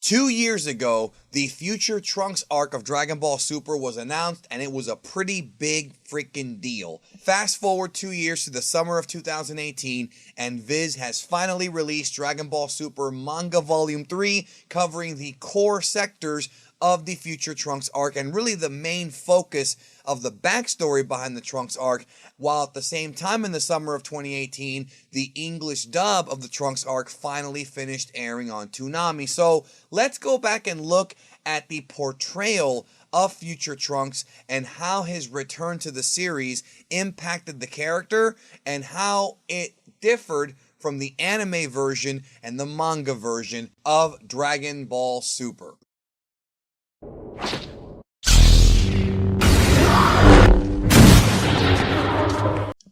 2 years ago, the future Trunks arc of Dragon Ball Super was announced, and it was a pretty big freaking deal. Fast forward 2 years to the summer of 2018, and Viz has finally released Dragon Ball Super Manga Volume 3, covering the core sectors of the future Trunks arc, and really the main focus of the backstory behind the Trunks arc, while at the same time in the summer of 2018, the English dub of the Trunks arc finally finished airing on Toonami. So let's go back and look at the portrayal of future Trunks and how his return to the series impacted the character and how it differed from the anime version and the manga version of Dragon Ball Super.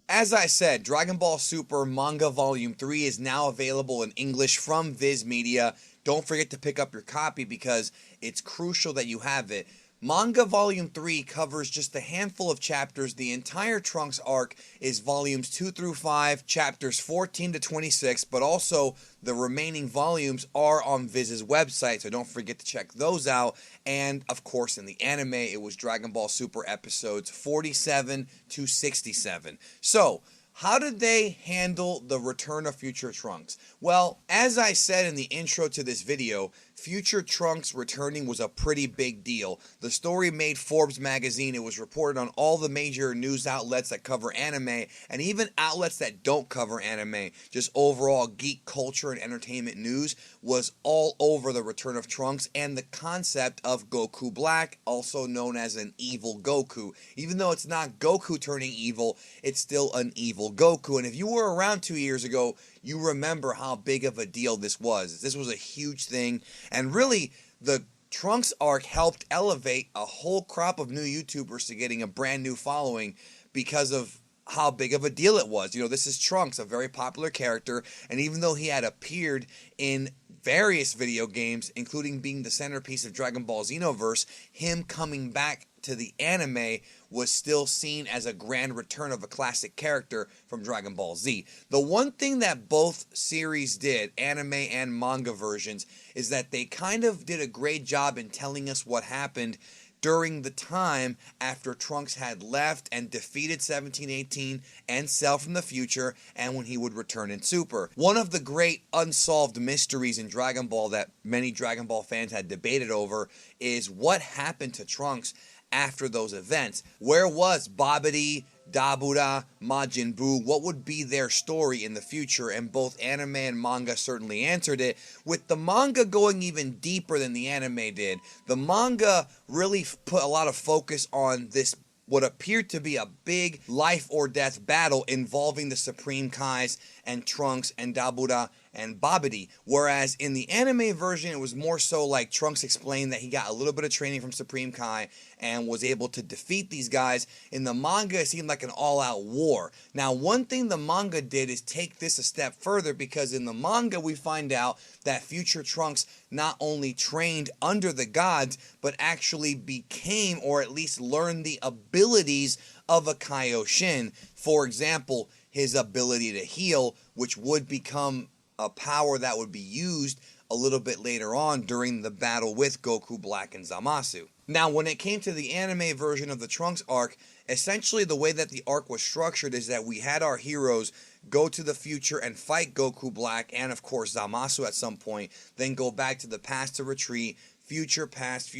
As I said, Dragon Ball Super Manga Volume 3 is now available in English from Viz Media. Don't forget to pick up your copy because it's crucial that you have it. Manga Volume 3 covers just a handful of chapters. The entire Trunks arc is volumes 2 through 5, chapters 14 to 26, but also the remaining volumes are on Viz's website, so don't forget to check those out. And, of course, in the anime, it was Dragon Ball Super episodes 47 to 67. So, how did they handle the return of future Trunks? Well, as I said in the intro to this video, future Trunks returning was a pretty big deal. The story made Forbes magazine. It was reported on all the major news outlets that cover anime, and even outlets that don't cover anime. Just overall geek culture and entertainment news was all over the return of Trunks and the concept of Goku Black, also known as an evil Goku. Even though it's not Goku turning evil, it's still an evil Goku. And if you were around 2 years ago, you remember how big of a deal this was. This was a huge thing, and really the Trunks arc helped elevate a whole crop of new YouTubers to getting a brand new following because of how big of a deal it was. You know, this is Trunks, a very popular character, and even though he had appeared in various video games, including being the centerpiece of Dragon Ball Xenoverse, him coming back to the anime was still seen as a grand return of a classic character from Dragon Ball Z. The one thing that both series did, anime and manga versions, is that they kind of did a great job in telling us what happened during the time after Trunks had left and defeated 1718 and Cell from the future, and when he would return in Super. One of the great unsolved mysteries in Dragon Ball that many Dragon Ball fans had debated over is what happened to Trunks after those events. Where was Babidi, Dabura, Majin Buu? What would be their story in the future? And both anime and manga certainly answered it, with the manga going even deeper than the anime did. The manga really put a lot of focus on this what appeared to be a big life or death battle involving the Supreme Kais and Trunks and Dabura and Babidi, whereas in the anime version it was more so like Trunks explained that he got a little bit of training from Supreme Kai and was able to defeat these guys. In the manga it seemed like an all-out war. Now, one thing the manga did is take this a step further, because in the manga we find out that future Trunks not only trained under the gods, but actually became, or at least learned, the abilities of a Kaioshin. For example, his ability to heal, which would become a power that would be used a little bit later on during the battle with Goku Black and Zamasu. Now, when it came to the anime version of the Trunks arc, essentially the way that the arc was structured is that we had our heroes go to the future and fight Goku Black and, of course, Zamasu at some point, then go back to the past to retreat, future, past,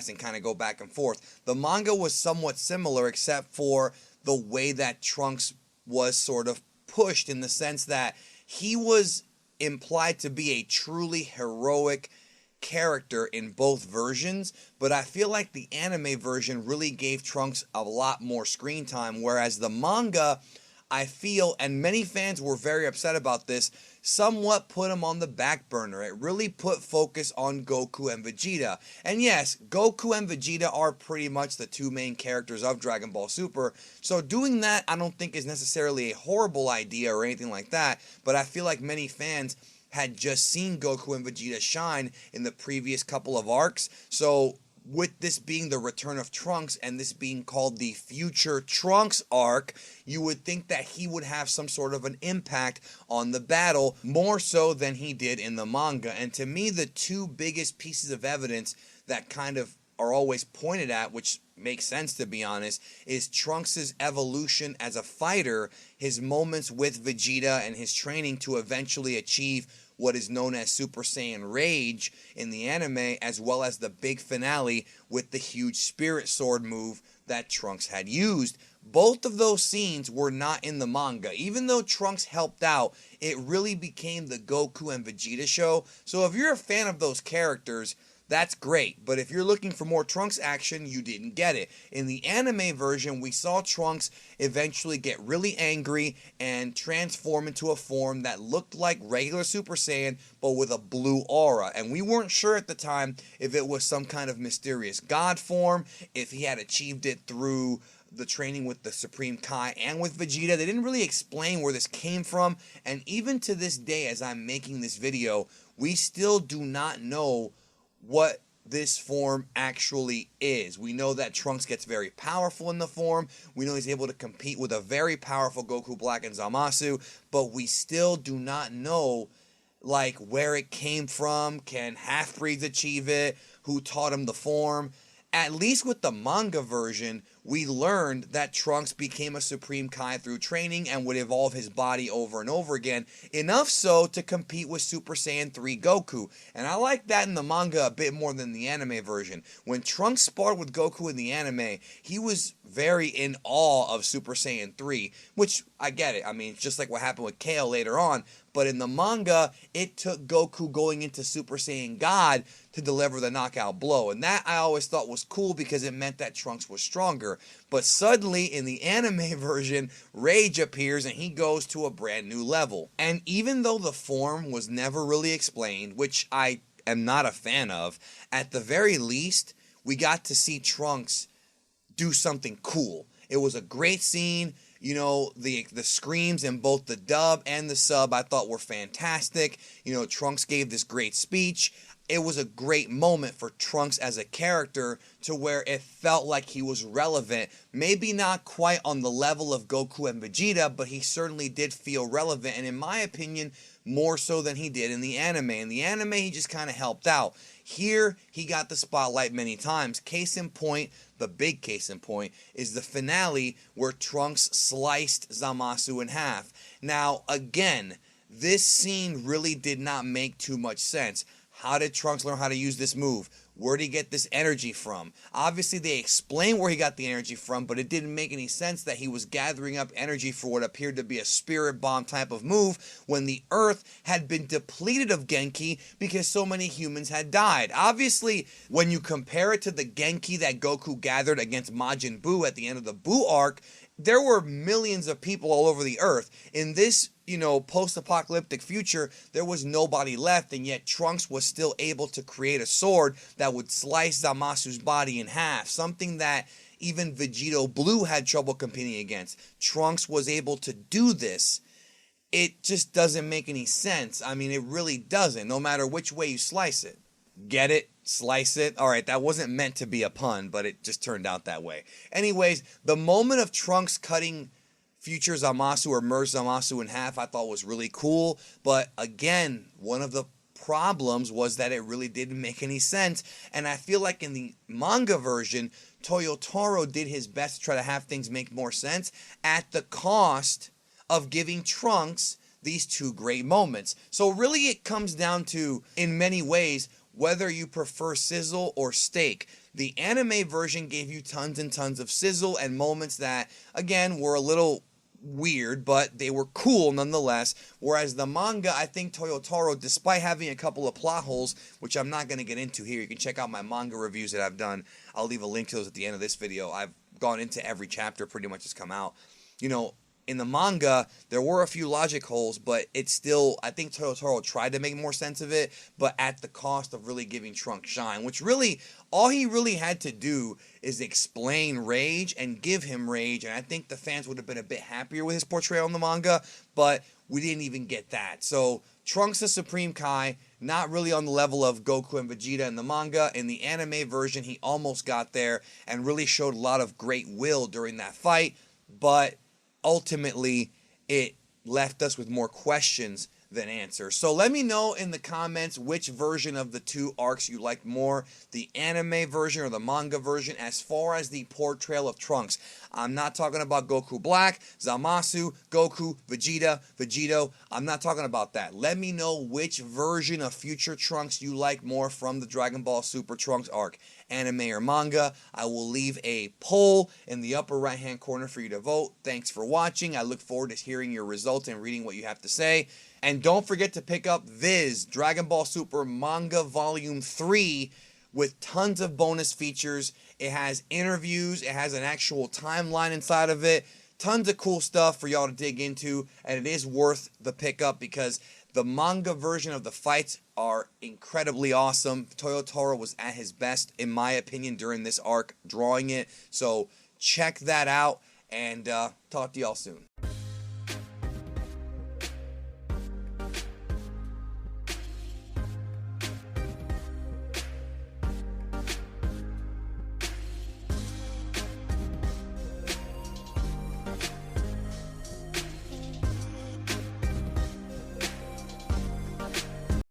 and kind of go back and forth. The manga was somewhat similar, except for the way that Trunks was sort of pushed, in the sense that he was implied to be a truly heroic character in both versions, but I feel like the anime version really gave Trunks a lot more screen time, whereas the manga, I feel, and many fans were very upset about this, somewhat put him on the back burner. It really put focus on Goku and Vegeta. And yes, Goku and Vegeta are pretty much the two main characters of Dragon Ball Super, so doing that I don't think is necessarily a horrible idea or anything like that, but I feel like many fans had just seen Goku and Vegeta shine in the previous couple of arcs, so with this being the return of Trunks and this being called the Future Trunks arc, you would think that he would have some sort of an impact on the battle, more so than he did in the manga. And to me, the two biggest pieces of evidence that kind of are always pointed at, which makes sense to be honest, is Trunks' evolution as a fighter, his moments with Vegeta, and his training to eventually achieve what is known as Super Saiyan Rage in the anime, as well as the big finale with the huge Spirit Sword move that Trunks had used. Both of those scenes were not in the manga. Even though Trunks helped out, it really became the Goku and Vegeta show. So if you're a fan of those characters, that's great, but if you're looking for more Trunks action, you didn't get it. In the anime version, we saw Trunks eventually get really angry and transform into a form that looked like regular Super Saiyan, but with a blue aura. And we weren't sure at the time if it was some kind of mysterious god form, if he had achieved it through the training with the Supreme Kai and with Vegeta. They didn't really explain where this came from, and even to this day, as I'm making this video, we still do not know what this form actually is. We know that Trunks gets very powerful in the form. We know he's able to compete with a very powerful Goku Black and Zamasu, but we still do not know like where it came from. Can half-breeds achieve it? Who taught him the form? At least with the manga version, we learned that Trunks became a Supreme Kai through training and would evolve his body over and over again, enough so to compete with Super Saiyan 3 Goku. And I like that in the manga a bit more than the anime version. When Trunks sparred with Goku in the anime, he was very in awe of Super Saiyan 3, which I get it. I mean, it's just like what happened with Kale later on. But in the manga, it took Goku going into Super Saiyan God to deliver the knockout blow. And that I always thought was cool because it meant that Trunks was stronger. But suddenly, in the anime version, Rage appears and he goes to a brand new level. And even though the form was never really explained, which I am not a fan of, at the very least, we got to see Trunks do something cool. It was a great scene. You know, the screams in both the dub and the sub I thought were fantastic. You know, Trunks gave this great speech. It was a great moment for Trunks as a character to where it felt like he was relevant. Maybe not quite on the level of Goku and Vegeta, but he certainly did feel relevant. And in my opinion, more so than he did in the anime. In the anime, he just kind of helped out. Here, he got the spotlight many times. Case in point, the big case in point, is the finale where Trunks sliced Zamasu in half. Now, again, this scene really did not make too much sense. How did Trunks learn how to use this move? Where did he get this energy from? Obviously, they explained where he got the energy from, but it didn't make any sense that he was gathering up energy for what appeared to be a spirit bomb type of move when the Earth had been depleted of Genki because so many humans had died. Obviously, when you compare it to the Genki that Goku gathered against Majin Buu at the end of the Buu arc, there were millions of people all over the Earth. In this, post-apocalyptic future, there was nobody left, and yet Trunks was still able to create a sword that would slice Zamasu's body in half, something that even Vegito Blue had trouble competing against. Trunks was able to do this. It just doesn't make any sense. I mean, it really doesn't, no matter which way you slice it. Get it? Slice it? Alright, that wasn't meant to be a pun, but it just turned out that way. Anyways, the moment of Trunks cutting Future Zamasu or Merge Zamasu in half I thought was really cool, but again, one of the problems was that it really didn't make any sense, and I feel like in the manga version, Toyotaro did his best to try to have things make more sense at the cost of giving Trunks these two great moments. So really it comes down to, in many ways, whether you prefer sizzle or steak. The anime version gave you tons and tons of sizzle and moments that, again, were a little weird, but they were cool nonetheless. Whereas the manga, I think Toyotaro, despite having a couple of plot holes, which I'm not going to get into here, you can check out my manga reviews that I've done. I'll leave a link to those at the end of this video. I've gone into every chapter pretty much that's come out. In the manga, there were a few logic holes, but it's still, I think Toyotaro tried to make more sense of it, but at the cost of really giving Trunks shine, which really, all he really had to do is explain Rage and give him Rage, and I think the fans would have been a bit happier with his portrayal in the manga, but we didn't even get that. So, Trunks the Supreme Kai, not really on the level of Goku and Vegeta in the manga. In the anime version, he almost got there and really showed a lot of great will during that fight, but ultimately it left us with more questions than answers. So let me know in the comments which version of the two arcs you like more, the anime version or the manga version, as far as the portrayal of Trunks. I'm not talking about Goku Black, Zamasu, Goku, Vegeta, Vegeto. I'm not talking about that. Let me know which version of future Trunks you like more from the Dragon Ball Super Trunks arc, anime or manga. I will leave a poll in the upper right hand corner for you to vote. Thanks for watching. I look forward to hearing your results and reading what you have to say. And don't forget to pick up Viz Dragon Ball Super Manga Volume 3 with tons of bonus features. It has interviews, it has an actual timeline inside of it, tons of cool stuff for y'all to dig into, and it is worth the pickup because the manga version of the fights are incredibly awesome. Toyotaro was at his best, in my opinion, during this arc, drawing it. So check that out, and talk to y'all soon.